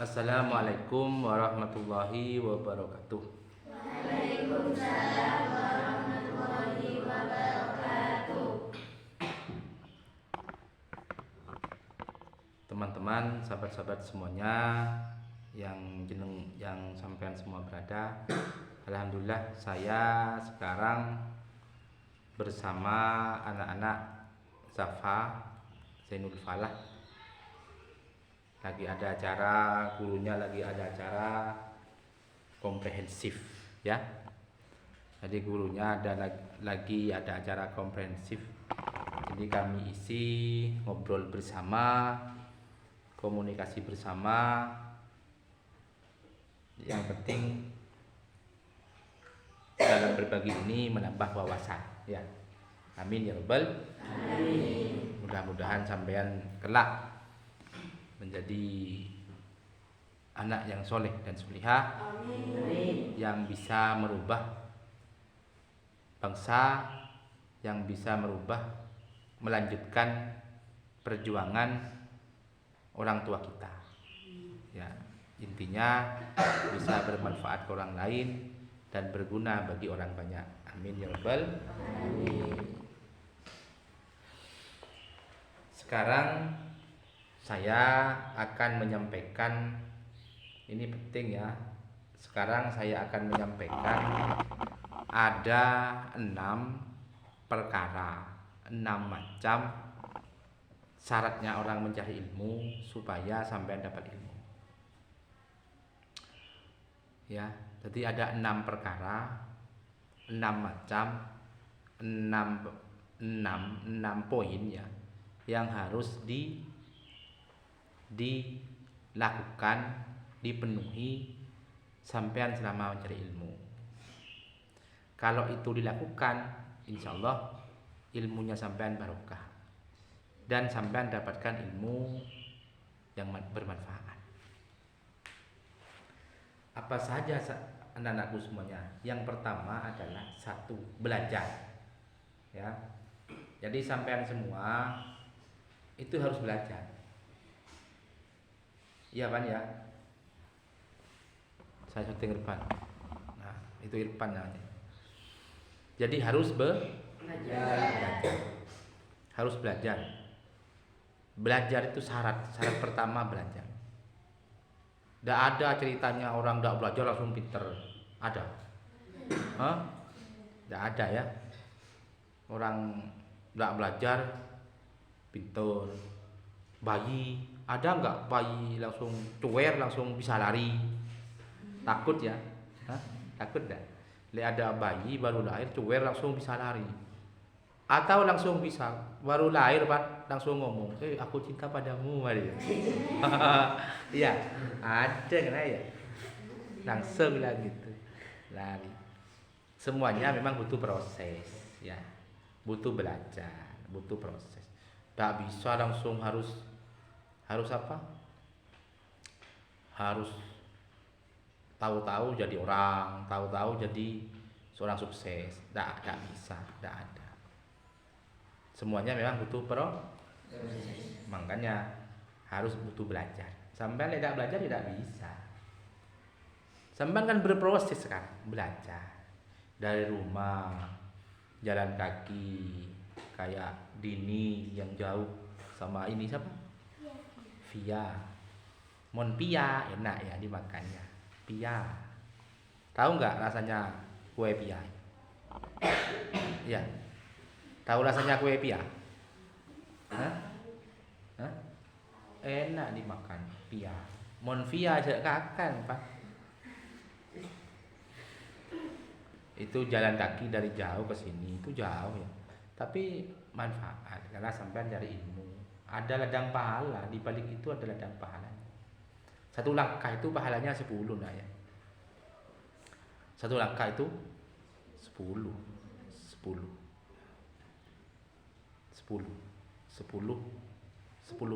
Assalamualaikum warahmatullahi wabarakatuh. Waalaikumsalam warahmatullahi wabarakatuh. Teman-teman, sahabat-sahabat semuanya yang sampean semua berada. Alhamdulillah saya sekarang bersama anak-anak Zafa Zainul Falah. Lagi ada acara, gurunya lagi ada acara komprehensif ya. Jadi gurunya lagi ada acara komprehensif. Jadi kami isi ngobrol bersama, komunikasi bersama. Yang penting dalam berbagi ini menambah wawasan ya. Amin ya rabbal alamin. Mudah-mudahan sampean kelak menjadi anak yang soleh dan solihah. Amin. Yang bisa merubah bangsa, yang bisa melanjutkan perjuangan orang tua kita ya. Intinya bisa bermanfaat ke orang lain dan berguna bagi orang banyak. Amin ya rabbal alamin. Sekarang saya akan menyampaikan, ini penting ya. Sekarang saya akan menyampaikan ada 6 perkara, 6 macam syaratnya orang mencari ilmu supaya sampai dapat ilmu. Ya, jadi ada 6 perkara, 6 macam, 6 poin ya yang harus dilakukan, dipenuhi sampean selama mencari ilmu. Kalau itu dilakukan, insya Allah ilmunya sampean barokah dan sampean dapatkan ilmu yang bermanfaat. Apa saja anak-anakku semuanya? Yang pertama adalah 1, belajar. Ya. Jadi sampean semua itu harus belajar. Iya kan ya? Saya syuting Irfan. Nah, itu Irfan namanya. Jadi harus belajar. Harus belajar. Belajar itu syarat pertama belajar. Tidak ada ceritanya orang tidak belajar langsung pinter. Ada? Tidak ada ya. Orang tidak belajar pinter. Bayi, ada nggak bayi langsung cuwer langsung bisa lari? Takut ya? Takut dah. Lihat ada bayi baru lahir cuwer langsung bisa lari. Atau langsung bisa baru lahir Pak langsung ngomong, aku cinta padamu Maria. Iya, ada kan ya. Langsung lah gitu. Lari. Semuanya memang butuh proses ya. Butuh belajar, butuh proses. Tak bisa langsung harus apa? Harus tahu-tahu jadi orang, tahu-tahu jadi seorang sukses. Tidak bisa, tidak ada. Semuanya memang butuh proses. Makanya harus butuh belajar. Sampai tidak belajar tidak bisa. Sampai kan berproses sekarang, belajar dari rumah, jalan kaki, kayak Dini yang jauh sama ini siapa? Via. Mon pia enak ya dimakannya. Pia. Tahu nggak rasanya kue pia? Ya. Tahu rasanya kue pia? Hah? Enak dimakan pia. Mon pia aja kakan, Pak. Itu jalan kaki dari jauh ke sini, itu jauh ya. Tapi manfaat karena sampai dari ilmu. Ada ladang pahala, di balik itu ada ladang pahalanya. 1 langkah itu pahalanya 10 nah ya. 1 langkah itu 10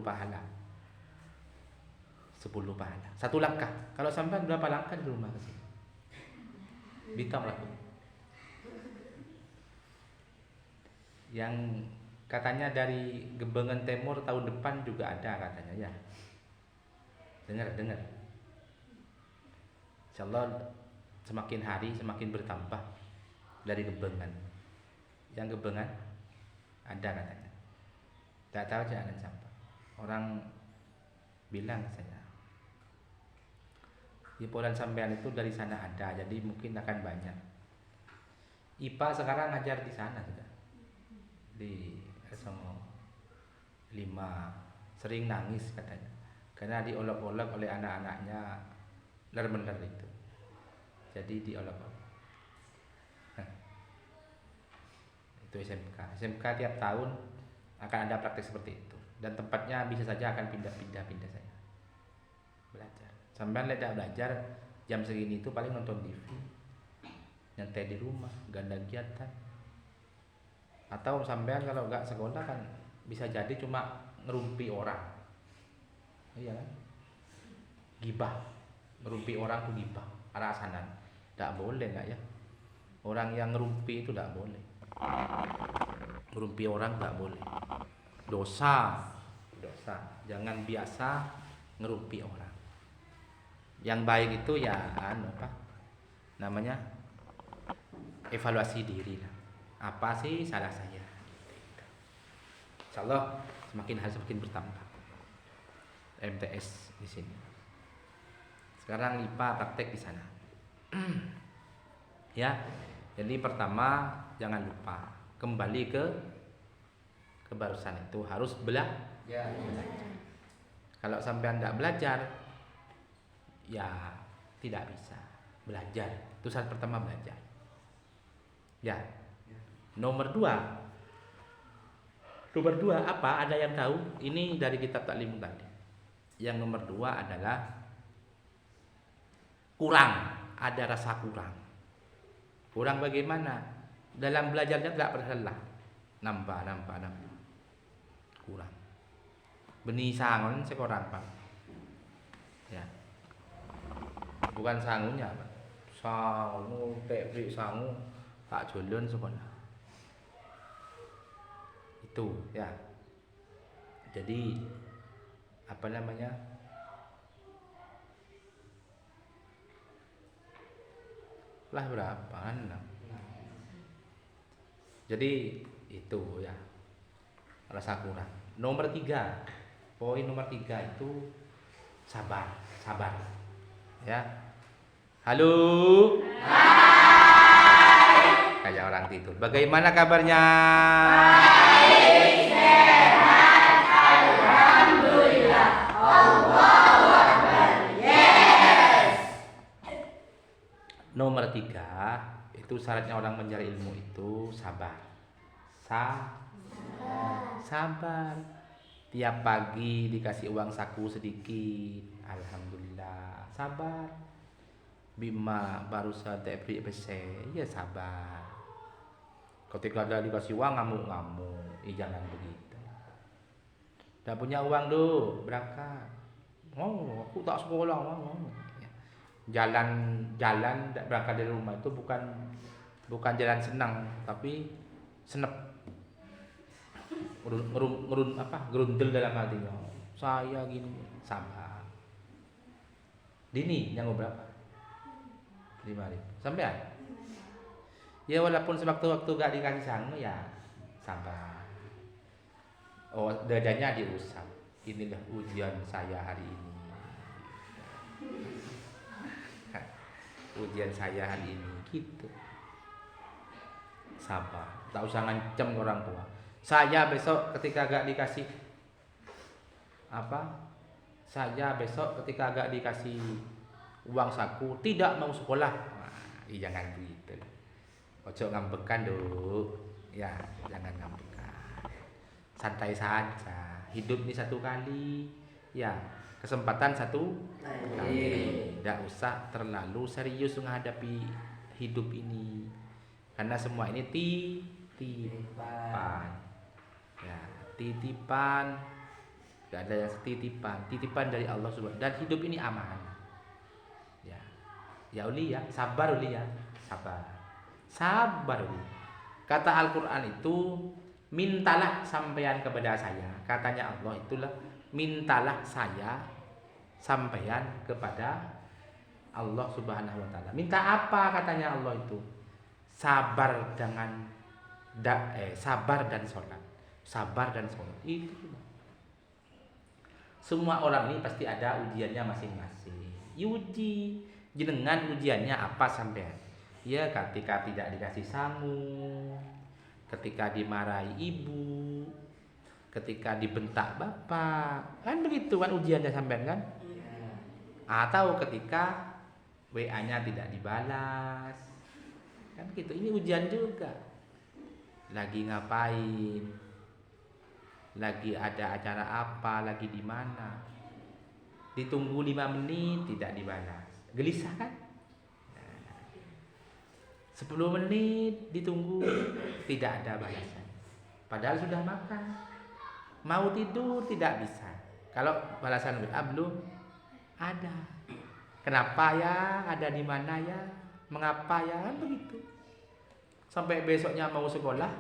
pahala. 10 pahala. 1 langkah. Kalau sampai berapa langkah di rumah ke sini? Hitung lah. Yang katanya dari Gebengan Timur tahun depan juga ada katanya ya. Dengar. Insyaallah semakin hari semakin bertambah dari gebengan. Yang gebengan ada katanya. Tak tahu jangan sampai. Orang bilang saya, hiburan sampean itu dari sana ada, jadi mungkin akan banyak. IPA sekarang ngajar di sana sudah, di Songo 5, sering nangis katanya, karena diolok-olok oleh anak-anaknya benar-benar itu, jadi diolok-olok. Itu SMK tiap tahun akan ada praktek seperti itu, dan tempatnya bisa saja akan pindah saya belajar. Sampai tidak belajar jam segini itu paling nonton TV, nyantai di rumah, gak ada kegiatan. Atau sampean kalau nggak sekolah kan bisa jadi cuma ngerumpi orang, iya kan? Gibah, ngerumpi orang tuh gibah, arasanan, tidak boleh nggak ya? Orang yang ngerumpi itu tidak boleh, ngerumpi orang tidak boleh, dosa. Jangan biasa ngerumpi orang. Yang baik itu ya apa namanya, evaluasi diri lah. Apa sih salah saya? Insyaallah semakin hari semakin bertambah MTS di sini. Sekarang IPA praktek di sana. Ya, jadi pertama jangan lupa kembali ke kebarusan itu harus belajar. Kalau sampai Anda belajar, ya tidak bisa belajar. Itu saat pertama belajar. Ya. Nomor dua apa? Ada yang tahu? Ini dari kitab Taklim tadi. Yang nomor 2 adalah kurang. Ada rasa kurang. Kurang bagaimana? Dalam belajarnya tidak pernah lelah. Nambah. Kurang. Benih sangon sekorang Pak. Ya. Bukan sangunya Pak. Sangu, teknik sangu tak jolon sekolah. Itu ya. Jadi apa namanya? Lah berapa? 6. Jadi itu ya. Rasa kurang. Nomor 3. Poin nomor 3 itu sabar. Ya. Halo. Hai. Kayak orang tidur. Bagaimana kabarnya? Baik, sehat, alhamdulillah. Allahu Akbar. Yes. Nomor 3 itu syaratnya orang mencari ilmu itu sabar. Sabar. Tiap pagi dikasih uang saku sedikit, alhamdulillah, sabar. Bima baru saja beri bese, ya sabar. Ketika ada dikasih uang ngamuk, jangan begitu. Dah punya uang tuh, berangkat. Oh, aku tak sekolah, Jalan berangkat dari rumah itu bukan jalan senang, tapi senep. Gerundel dalam hatinya. Saya gini, sabar. Dini yang berapa? 5.000. Sampai ada? Ya walaupun sewaktu-waktu gak dikasih sangu ya sabar. Oh, dadanya diusap. Inilah ujian saya hari ini. Ujian saya hari ini gitu. Sabar. Tak usah ngancam orang tua. Saya besok ketika agak dikasih Saya besok ketika agak dikasih uang saku tidak mau sekolah. Jangan begitu. Ojo ngambekan dulu. Ya, jangan ngambekan. Santai saja. Hidup ini satu kali. Ya, kesempatan satu kali. Tidak usah terlalu serius menghadapi hidup ini. Karena semua ini titipan. Ya, titipan. Gak ada yang titipan dari Allah Subhanahu. Dan hidup ini aman. Ya Uli ya, sabar Uli ya, sabar Uli. Kata Al-Quran itu, mintalah sampeyan kepada saya. Katanya Allah itulah, mintalah saya sampeyan kepada Allah Subhanahu wa taala. Minta apa katanya Allah itu? Sabar dengan sabar dan sholat. Sabar dan sholat. Itu. Semua orang ini pasti ada ujiannya masing-masing. Uji jenengan ujiannya apa sampean? Ya ketika tidak dikasih sangu, ketika dimarahi ibu, ketika dibentak bapak, kan begitu kan ujiannya sampean kan? Atau ketika WA-nya tidak dibalas, kan gitu. Ini ujian juga. Lagi ngapain? Lagi ada acara apa? Lagi di mana? Ditunggu 5 menit tidak dibalas, gelisah kan? 10 menit ditunggu tidak ada balasan, padahal sudah makan. Mau tidur tidak bisa, kalau balasan WA belum ada. Kenapa ya? Ada di mana ya? Mengapa ya? Kan begitu. Sampai besoknya mau sekolah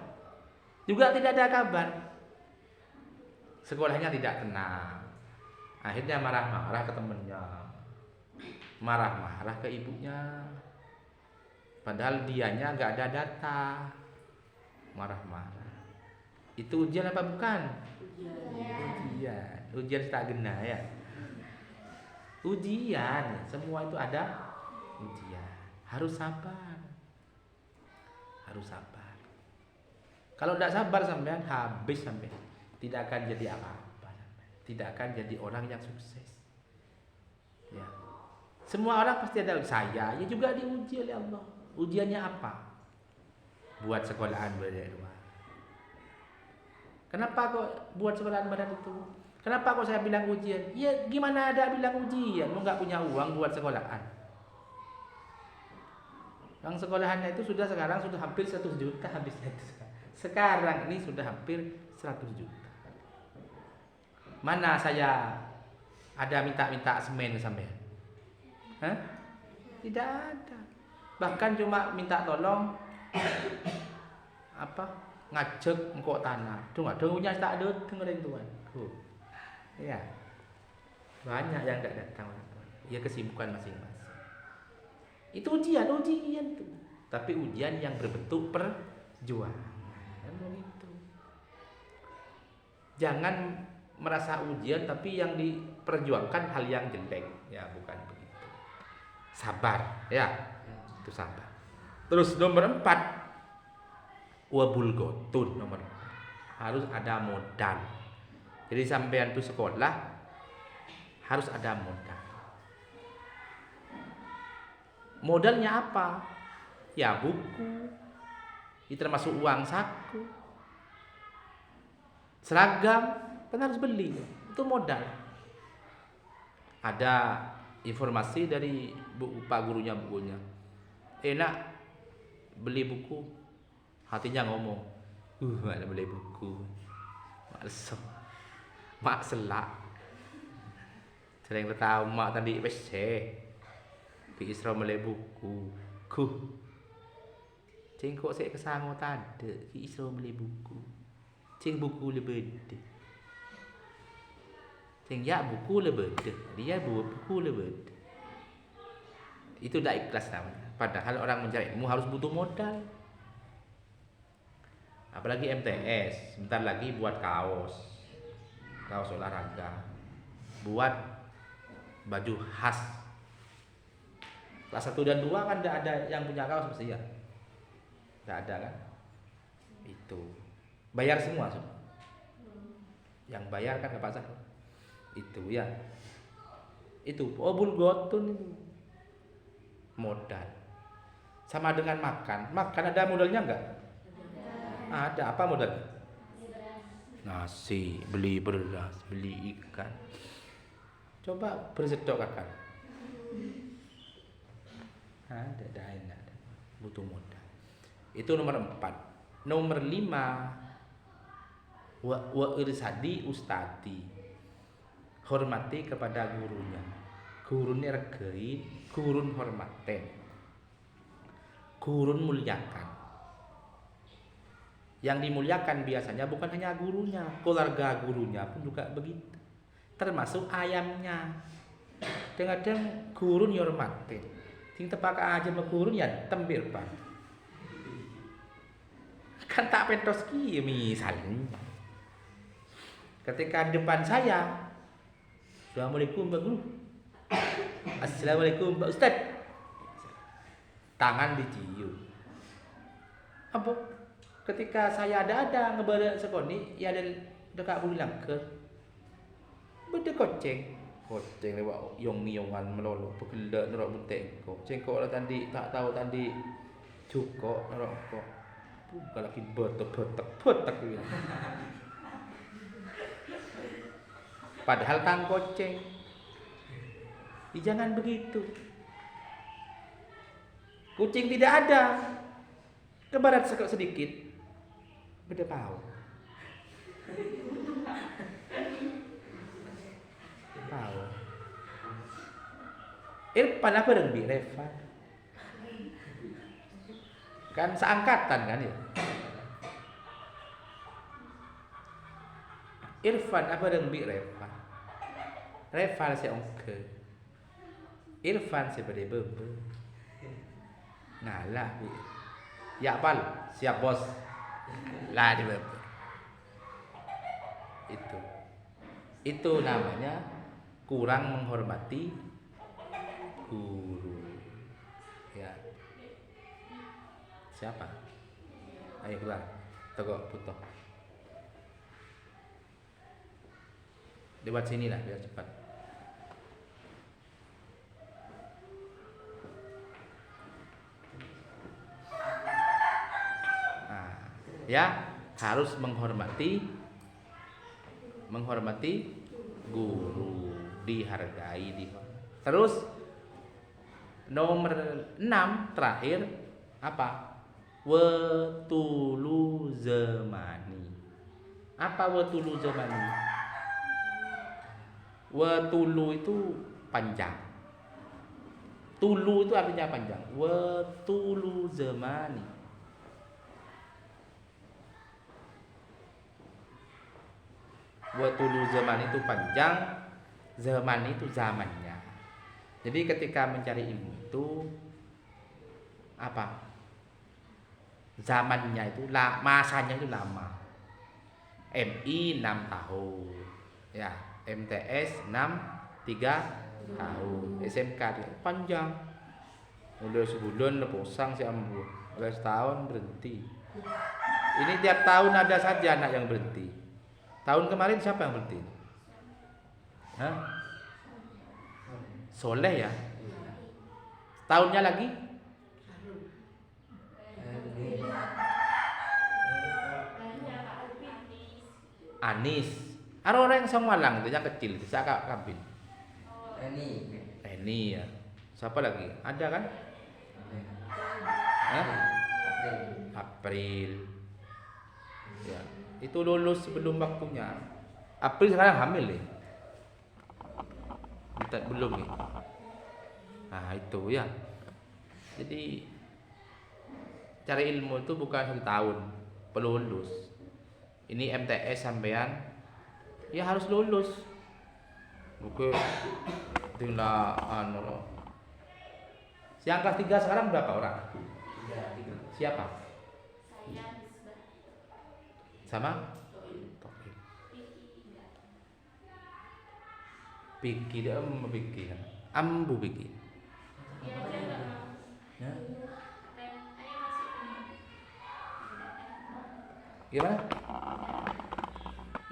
juga tidak ada kabar. Sekolahnya tidak tenang. Akhirnya marah-marah ke temennya, marah-marah ke ibunya. Padahal dianya nggak ada data. Marah-marah. Itu ujian apa bukan? Ujian. Ujian tak gena ya. Ujian. Semua itu ada ujian. Harus sabar. Harus sabar. Kalau tidak sabar sampean habis sampean. Tidak akan jadi apa-apa. Tidak akan jadi orang yang sukses. Ya. Semua orang pasti ada. Saya ya juga diuji oleh Allah. Ujiannya apa? Buat sekolahan berdua. Kenapa kok buat sekolahan badan itu? Kenapa kok saya bilang ujian? Ya gimana ada bilang ujian? Mau nggak punya uang buat sekolahan? Yang sekolahannya itu sekarang sudah hampir 100 juta habisnya itu. Sekarang ini sudah hampir 100 juta. Mana saya ada minta semen sampai? Hah? Tidak ada. Bahkan cuma minta tolong apa? Ngajak engkau tanah. Tuh enggak punya tak ada dengerin Tuhan. Ya. Banyak yang enggak datang orang tua. Ya kesibukan masing-masing. Itu ujian tuh. Tapi ujian yang berbentuk perjuangan. Kan begitu. Jangan merasa ujian tapi yang diperjuangkan hal yang jelek, ya bukan begitu. Sabar, ya itu sabar. Terus nomor 4 wabul gotun, nomor 4 harus ada modal. Jadi sampean tuh sekolah harus ada modal. Modalnya apa? Ya buku, itu termasuk uang saku, seragam. Kan harus beli, itu modal. Ada informasi dari pak gurunya bukunya, enak beli buku, hatinya ngomong, ada beli buku, mak selak, sering tahu mak tadi PC, Isra beli buku, cengkok saya kesango tadi, Isra beli buku, ceng buku lebih gede. Sehingga buku lebih, dia buku lebih. Itu tidak ikhlas namanya. Padahal orang mencari ilmu harus butuh modal. Apalagi MTS, sebentar lagi buat kaos olahraga, buat baju khas. Kelas 1 dan 2 kan tidak ada yang punya kaos mesti ya. Tidak ada kan? Itu bayar semua. Yang bayar kan ke pasar. Itu ya, itu obul gotun itu modal. Sama dengan makan ada modalnya enggak? Ada. Apa modal? Nasi, beli beras, beli ikan. Coba bersedok kakak. Ada, butuh modal. Itu nomor 4. Nomor 5 wa irsadi ustadi. Hormati kepada gurunya. Gurune regei, gurun hormaten. Gurun muliakan. Yang dimuliakan biasanya bukan hanya gurunya, keluarga gurunya pun juga begitu. Termasuk ayamnya. Kadang-kadang guru nyurmati. Sing tepak aja sama guru ya tembir Pak. Kan tak pentos ki misalnya. Ketika depan saya, Assalamualaikum Pak Guru. Assalamualaikum Pak Ustad. Tangan dicium. Apa? Ketika saya ada ngebara sekoni, ya ada dekat bilang ke beda koceng lewat yong-yongan melolo pegelak nerok buntek kok cengkok lah tadi tak tahu tadi cukup nerok kok bukan lagi betek gitu. Padahal kang koceng. Jangan begitu. Kucing tidak ada. Ke barat sedikit. Beda tahu. Tahu. Irfan apa dengan Bi Reva? Kan seangkatan kan ya? Irfan apa dengan Bi Reva? Reva seongke. Irfan sebagai bebe. Ngalah Bi. Ya pal, siap bos. Lah di bebe. Itu namanya kurang menghormati guru. Ya. Siapa? Ayo keluar. Toko putok. Lewat sini lah biar cepat. Nah, ya harus menghormati guru, dihargai, Terus nomor 6 terakhir apa? Wetulu zamani. Apa wetulu zamani? Wetulu itu panjang. Tulu itu artinya panjang. Wetulu zamani. Wetulu zaman itu panjang, zaman itu zamannya. Jadi ketika mencari ilmu itu apa? Zamannya itu masanya itu lama. MI 6 tahun. Ya, MTS 3 tahun. SMK panjang. Udah sebulan leposang si ambu. Udah setahun berhenti. Ini tiap tahun ada saja anak yang berhenti. Tahun kemarin siapa yang berhenti? Hah? Soleh ya? Tahunnya lagi? Anis. Ada orang yang songwalang itu yang kecil itu saya kabin. Reni ya. Siapa lagi? Ada kan? Hah? April. Ya. Itu lulus sebelum waktunya. April sekarang hamil nih. Belum nih. Nah itu ya. Jadi cari ilmu itu bukan 1 tahun, perlu lulus. Ini MTS sampean, ya harus lulus. Oke, tinggal Yang kelas 3 sekarang berapa orang? 3. Siapa? Sama? Piki dia Piki kan? Ambu Piki. Ya. Gimana?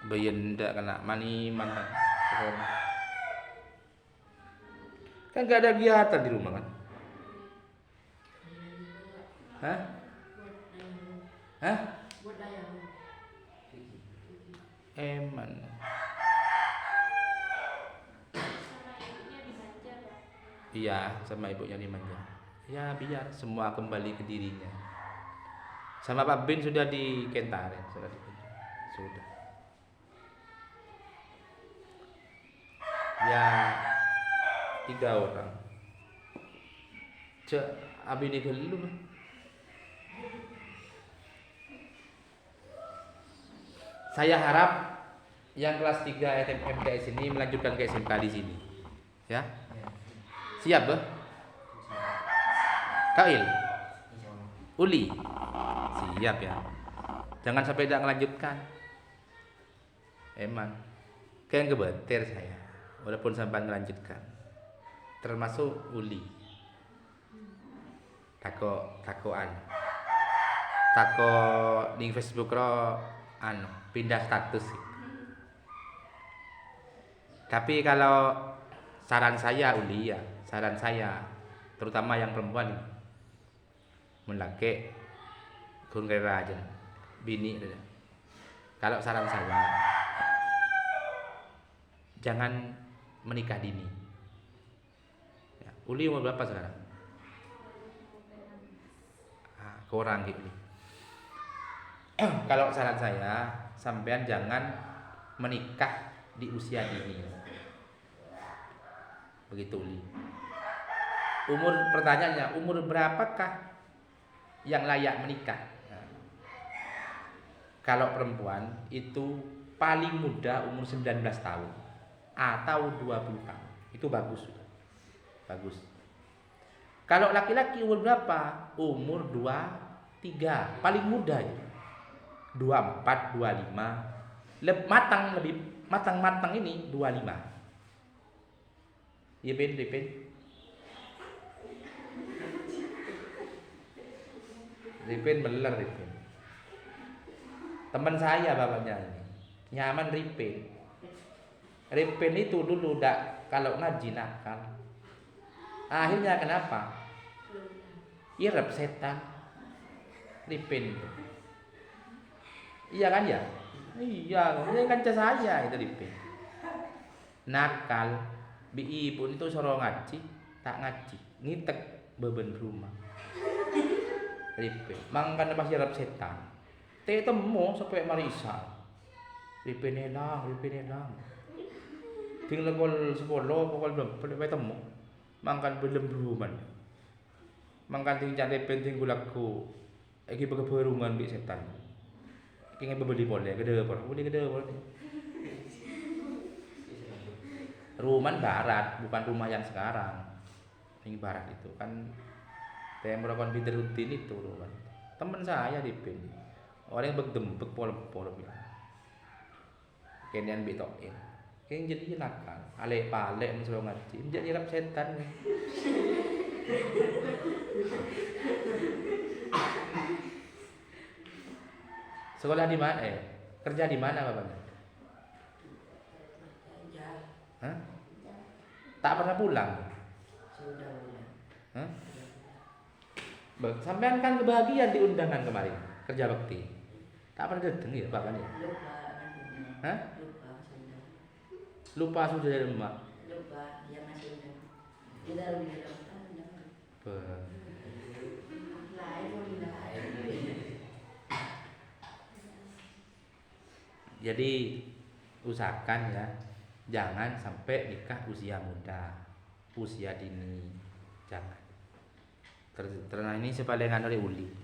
Bayan ndak kena mana? Kan gak ada kegiatan di rumah kan? Hah? Hah? Eman. Iya, sama ibunya dimanja. Ya biar semua kembali ke dirinya. Sama Pak Bin sudah di Kentare, sudah. Ya 3 orang. Cek abi ini dulu. Saya harap yang kelas 3 MTS ini melanjutkan ke SMK di sini. Ya. Siap bah? Kail. Uli. Siap ya. Jangan sampai tidak melanjutkan. Emang kayak ngebeter saya. Walaupun sampai melanjutkan. Termasuk uli. Takoan. Tako di Facebook ro pindah status. Tapi kalau saran saya uli ya, saran saya terutama yang perempuan melake kun kira aja bini aja. Kalau saran saya jangan menikah dini. Ya, uli umur berapa sekarang? Kurang gitu. Kalau saran saya, sampean jangan menikah di usia dini. Begitu Uli. Pertanyaannya, umur berapakah yang layak menikah? Nah, kalau perempuan itu paling muda umur 19 tahun atau 20 tahun. Itu bagus. Bagus. Kalau laki-laki umur berapa? Umur 23, paling muda itu. 24, 25. Lebih matang ini 25. Iya Ben. Ripin beler Ripin. Teman saya bapaknya ini. Nyaman Ripin. Ripin itu dulu kalau ngaji nakal. Akhirnya kenapa? Irep setan. Ripin itu. Iya kan ya? Iya, ini kan saya itu Ripin. Nakal, bi pun itu suruh ngaji, tak ngaji, ngitek beban rumah. Ripin, mangkan pas irep setan. Temu sampai marisa. Ripin elang. Tinggal kol 10 pokok belum temu. Mangkan belum rumah. Mangkan tinggal Ripin tinggal laku. Iki beberungan bi setan. Kayaknya beli boleh gede boleh. Rumah barat bukan rumah yang sekarang. Ini barat itu kan saya melakukan pinter rutin itu rumah. Teman saya di PIN. Orang yang begdembek pol bilang. Kenian bitokin. Kayak jadi nakal. Ale-pale mensuruh ngaji. Jadi rap setan. Sekolah di mana? Kerja di mana bapaknya? Hah? Tak pernah pulang. Sudah pulang. Hah? Sampean kan kebahagiaan di undangan kemarin kerja bakti. Tak pernah datang ya bapaknya? Lupa. Hah? Lupa sudah. Lupa sudah dari rumah. Lupa dia masih udah. Kita lebih dalam. Jadi usahakan ya, jangan sampai nikah usia muda, usia dini, jangan. Karena ini sepalingan oleh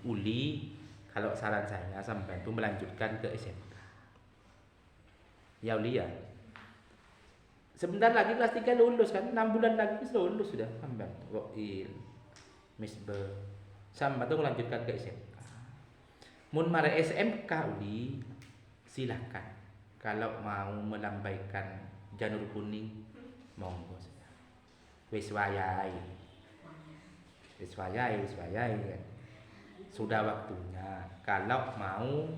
Uli, kalau saran saya sampai itu melanjutkan ke SMK. Ya Uli ya. Sebentar lagi kelas 3 lulus kan, 6 bulan lagi lulus sudah sampai. Wokil, Misbah, sampai itu melanjutkan ke SMK. Mun mare SMK Uli, silahkan. Kalau mau melambaikan janur kuning, monggo saja. Wis wayahe kan. Sudah waktunya. Kalau mau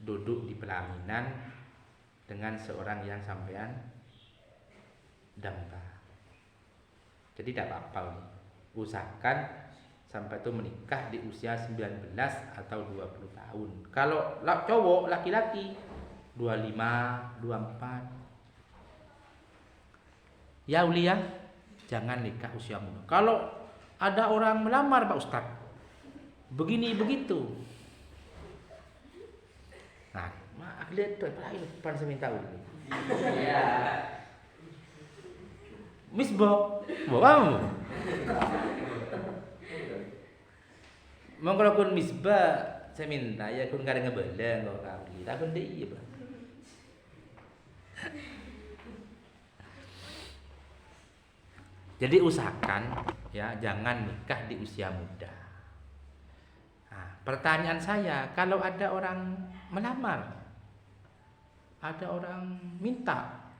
duduk di pelaminan dengan seorang yang sampean damba. Jadi tidak apa-apa. Usahakan sampai itu menikah di usia 19 atau 20 tahun. Kalau cowok laki-laki 25, 24. Ya Uli ya, jangan nikah usia muda. Kalau ada orang melamar Pak Ustadz, begini begitu. Nah, lihat tuh, depan saya minta Uli. Ya. Misbah, bawamu. Monggo kun misbah, saya minta ya kun kadang ngebeleng kok kali. Takun deh iya, Bang. Jadi usahakan ya jangan nikah di usia muda. Nah, pertanyaan saya, kalau ada orang melamar, ada orang minta,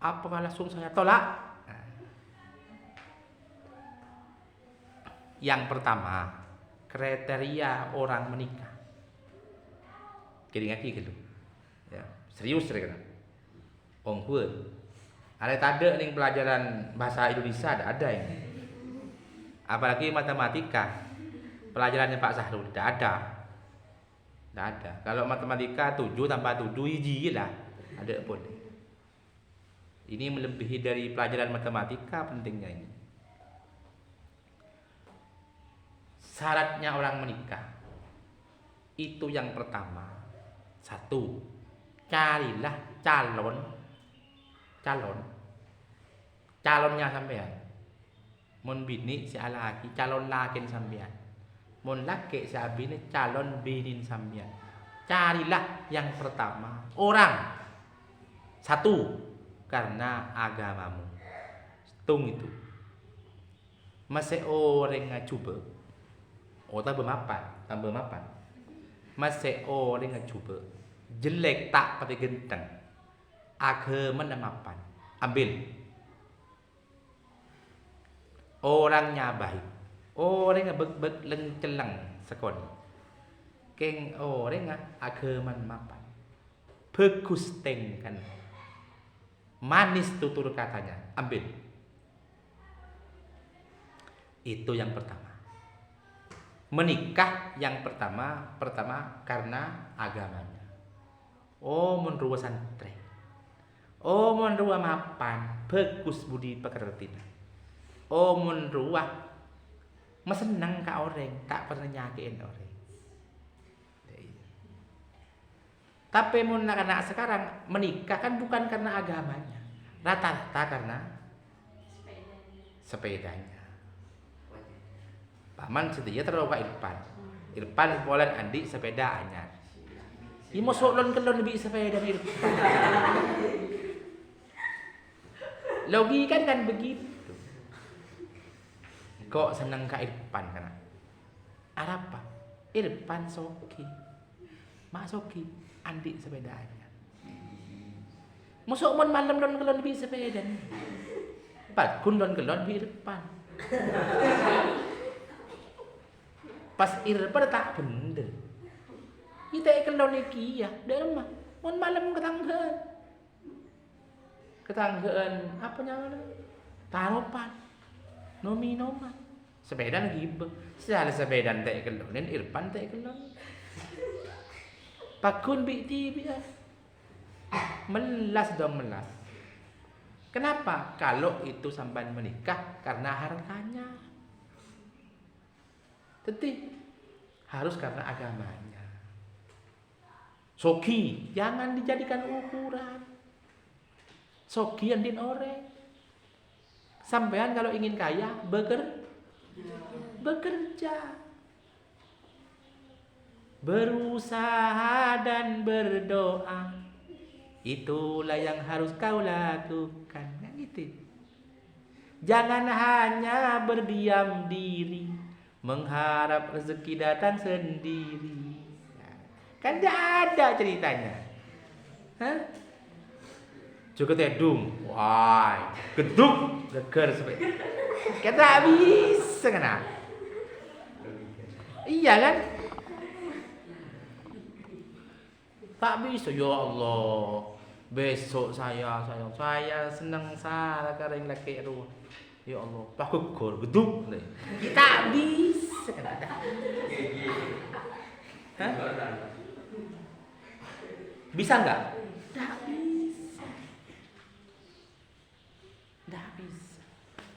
apakah langsung saya tolak? Nah, yang pertama, kriteria orang menikah. Kira-kira gitu. Ya, serius kira-kira. Ongkul. Ada tanda nih pelajaran bahasa Indonesia ada ini. Apalagi matematika. Pelajarannya Pak Sahrul tidak ada. Tidak ada. Kalau matematika 7 tambah 7 hiji lah. Ada pun. Ini melebihi dari pelajaran matematika pentingnya ini. Syaratnya orang menikah itu yang pertama, satu, carilah calonnya sampean. Mun bini si laki calon lakin sampean. Mun laki si bini calon binin sampean. Carilah yang pertama orang. Satu, karena agamamu. Tung itu. Masih orang ngacoba. Oh tambah mapan. Masih orang ngacoba. Jelek tak pada genteng. Agama mapan. Ambil. Orangnya baik. Orangnya beg leng-celeng sekon. Keng orangnya agama mapan. Bagus tengkan. Manis tutur katanya. Ambil. Itu yang pertama. Menikah yang pertama karena agamanya. Oh menurut santri. Oh menurut mapan. Bagus budi pekerti. Oh menurut mesenang ka orang, tak pernah nyakiin orang. Tapi mun anak sekarang menikah kan bukan karena agamanya. Rata-rata karena sepedanya. Paman setia terlalu Pak Irfan polan Andi sepeda anyar. Imo solon kelon lebih sepeda Irfan. Logika kan begitu. Kok seneng ka Irfan kana? Apa? Irfan Soki. Mak Soki Andi sepeda anyar. Mosok mon malam don kelon lebih sepeda. Pat kun don kelon bi Irfan. Pas Irfan tak bener. Kita kelon iki ya, dek mah. Mon malam ketanggean apa namanya? Taropan. Nomi-noman. Sepeda lagi salah sepeda tak kelonin Irfan tak kelon. Pakun biti biar. Melas. Kenapa? Kalau itu sampai menikah karena hartanya. Tapi harus karena agamanya. Soki jangan dijadikan ukuran. Soki yang din orang. Sampean kalau ingin kaya bekerja. Berusaha dan berdoa. Itulah yang harus kau lakukan. Kan gitu. Jangan hanya berdiam diri, mengharap rezeki datang sendiri. Kan tidak ada ceritanya. Hah? Juga tedung. Wah, geduk geger sampai. Kita bisa kena. Iya kan? Tak bisa ya Allah. Besok saya senang salah kareng laki rumah. Ya Allah, pak geger geduk. Tak bisa kena. Hah? Bisa enggak? Tak bisa. Tidak bisa.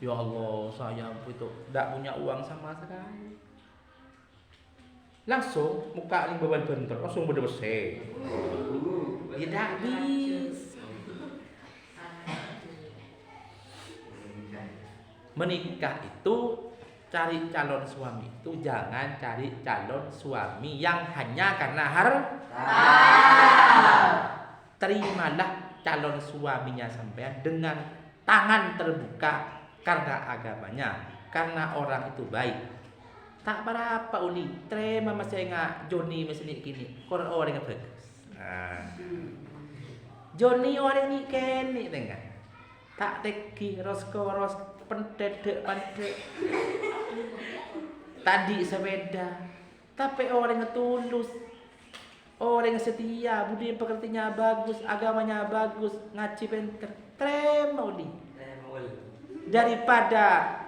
Ya Allah, saya itu tidak punya uang sama sekali. Langsung muka ini beban bentar, langsung berdebese. Tidak bisa. Menikah itu cari calon suami itu jangan cari calon suami yang hanya karena harta. Terimalah calon suaminya sampean dengan tangan terbuka, karena agamanya, karena orang itu baik. Tak berapa uli, terima masih nggak Joni masih kini, orang yang bagus. Joni orang ni kene tengah. Tak teki ros pendedek pandek. Tadi sepeda, tapi orang yang tulus, orang yang setia, budi pekertinya bagus, agamanya bagus, ngaji pinter, terima uli. Daripada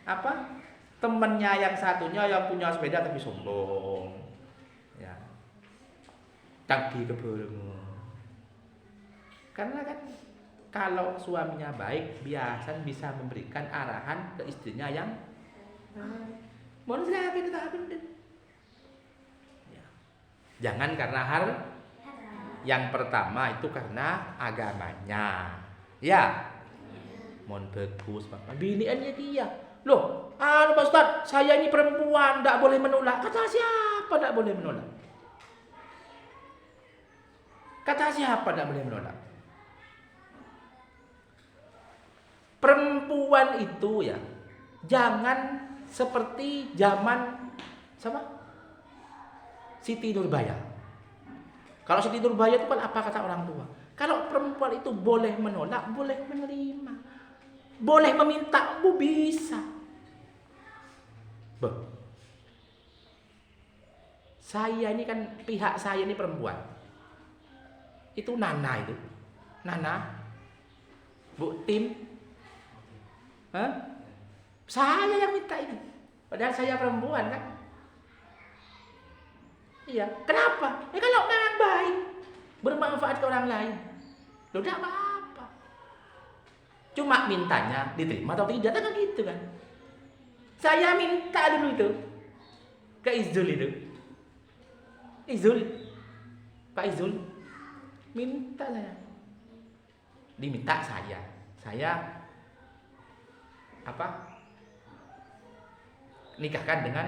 apa? Temennya yang satunya yang punya sepeda tapi sombong, ya, tagih kebelmu. Karena kan kalau suaminya baik, biasa bisa memberikan arahan ke istrinya yang mohon silakan kita ambil. Ya. Jangan karena hal yang pertama itu karena agamanya, ya. Mohon bagus, Pak. Biniannya dia. Loh, Pak Ustaz, saya ini perempuan, tidak boleh menolak. Kata siapa tidak boleh menolak? Kata siapa tidak boleh menolak? Perempuan itu ya, jangan seperti zaman sama Siti Nurbaya. Kalau Siti Nurbaya itu kan apa kata orang tua? Kalau perempuan itu boleh menolak, boleh menerima, boleh meminta, bisa. Saya ini kan pihak saya ini perempuan. Itu Nana itu, Nana, Bu Tim. Saya yang minta ini. Padahal saya perempuan kan. Iya. Kenapa? Kalau memang baik, bermanfaat ke orang lain, loh tidak apa-apa. Cuma mintanya diterima atau tidak kan gitu kan. Saya minta dulu itu ke Izul itu. Izul, Pak Izul, minta saya. Diminta saya apa? Nikahkan dengan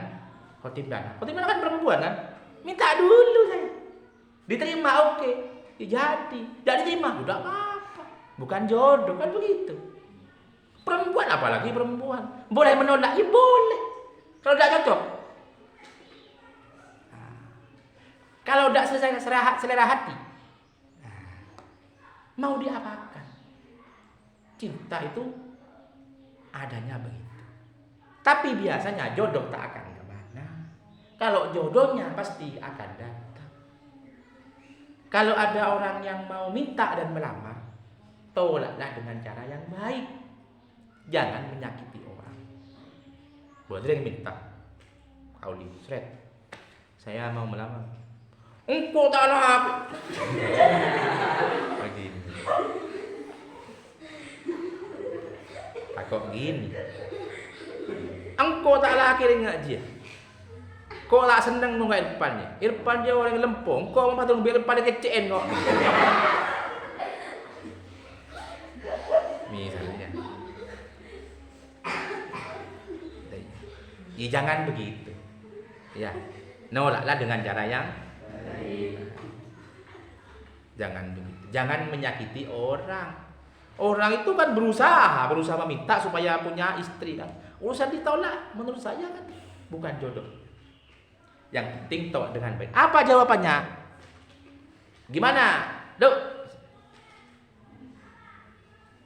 Khotib Dana. Khotib Dana kan perempuan kan? Minta dulu saya. Diterima oke. Ya jadi. Tidak diterima tidak apa-apa. Bukan jodoh kan begitu. Perempuan apalagi perempuan. Boleh menolak ya boleh. Kalau tidak cocok. Kalau tidak selera hati. Mau diapakan? Cinta itu adanya begitu. Tapi biasanya jodoh tak akan kemana. Kalau jodohnya pasti akan datang. Kalau ada orang yang mau minta dan melamar, tolaklah dengan cara yang baik. Jangan menyakiti orang. Buat dia yang minta, kau seret, saya mau melamar. Engkau tak laku. Begini. Kok gini? Engkau tak laki ngaji. Kok tak seneng nunggu Irfannya? Irfan dia orang lempong. Kok mau patung biar Irfan dia kecen kok. Misalnya. Ya jangan begitu. Ya, nolaklah dengan cara yang baik. Jangan begitu. Jangan menyakiti orang. Orang itu kan berusaha meminta supaya punya istri kan. Urusan ditolak menurut saya kan bukan jodoh. Yang penting tolak dengan baik. Apa jawabannya? Gimana? Duk.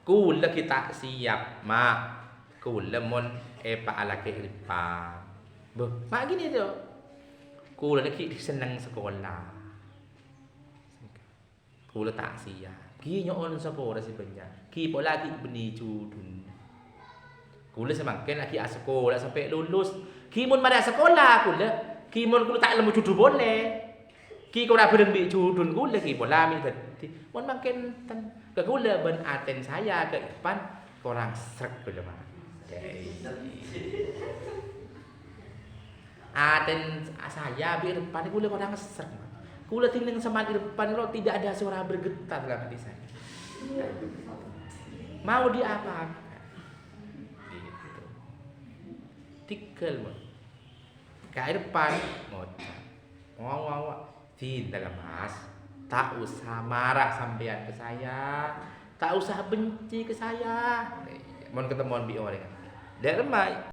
Kula kita siap, Mak. Kula mon pak alake ripa. Mak gini tuh. Kula lagi seneng sekolah. Kula tak siap. Ki nyoon sekolah sebenarnya. Ki po lagi beni judun. Kula semakin lagi sekolah sampai lulus. Ki mun mada sekolah kula. Ki mun kula tak lemu judul boleh. Ki kula berembi judun kula ki pola mi berarti. Mun makin ke kula ben aten saya ke Irfan kurang srek kula mah. Aten saya bi Irfan kula kurang srek. Kula tingling sama Irfan lo tidak ada suara bergetar dalam hati saya. Mau diapakan? Gitu. Tikel mo. Ka Irfan ngocak. Wow. Cinta Mas. Tak usah marah sampean ke saya. Tak usah benci ke saya. Iya. Mon ketemuan BO dengan. Dek remai.